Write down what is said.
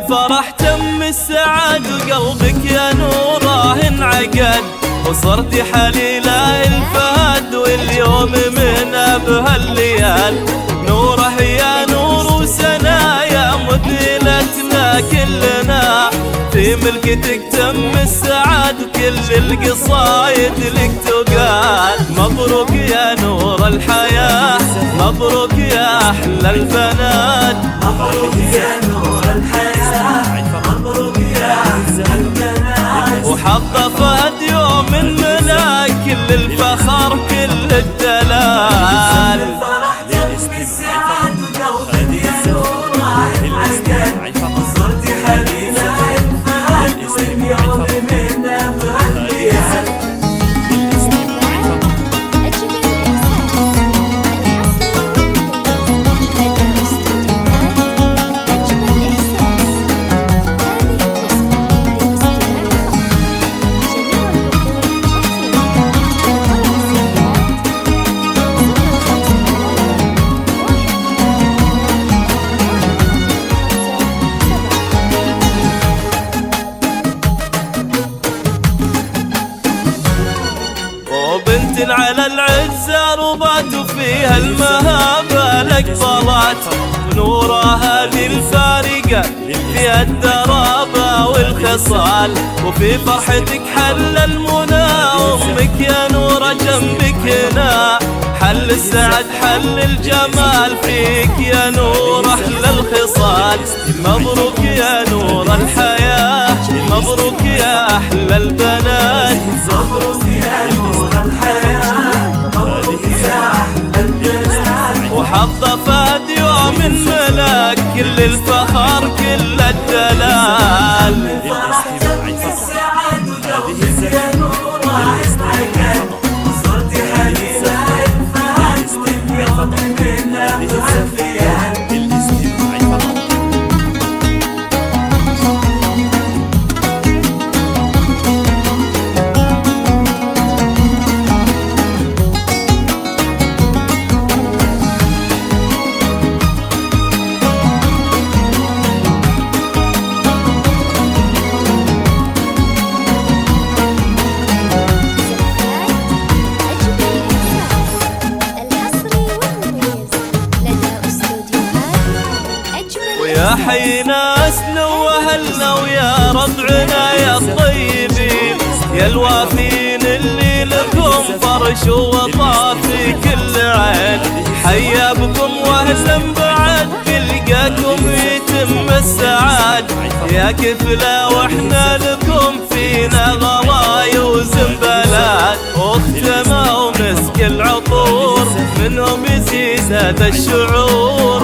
الفرح تم السعاد وقلبك يا نوره انعقد، وصرتي حليلة الفهد واليوم من أبهى الليال. نوره يا نور وسنايا مثيلتنا كلنا، في ملكتك تم السعاد وكل القصايد لك تقال. مبروك يا نور الحياة، مبروك يا أحلى البنات، مبروك يا نور الحياة، مبروك يا أحلى البنات. وحظ فهد يوم منا كل الفخر كل الدلال. الفرح تم السعاد وقلبك يا نور انعقد، وصرتي حليلة الفهد واليوم من أبهى الليال. بنت على العزة ربات وفيها المهابة لك صلات، ونورها هذه الفارقة فيها الدرابة والخصال. وفي فرحتك حل المنى أمك يا نورة جنبك هنا، حل السعد حل الجمال فيك يا نور أحلى الخصال. مبروك يا نور الحياة، مبروك يا أحلى البنات، مبروك يا نور الحياة، مبروك يا أحلى البنات. وحظ فهد يوم ملاك كل الفخر كل الدلال. الفرح تم السعاد وقلبك يا نور انعقد، وصرتي حليلة الفهد واليوم من أبهى الليال. يا حي ناسنا واهلنا ويا ربعنا يا الطيبين، يا الوافين اللي لكم فرش ووطا في كل عين. حيا بكم واهلا بعد بلقاكم يتم السعاد، يا كفلة واحنا لكم فينا غلايا وزنبلات. واختموا مسك العطور منهم يزيد هذا الشعور،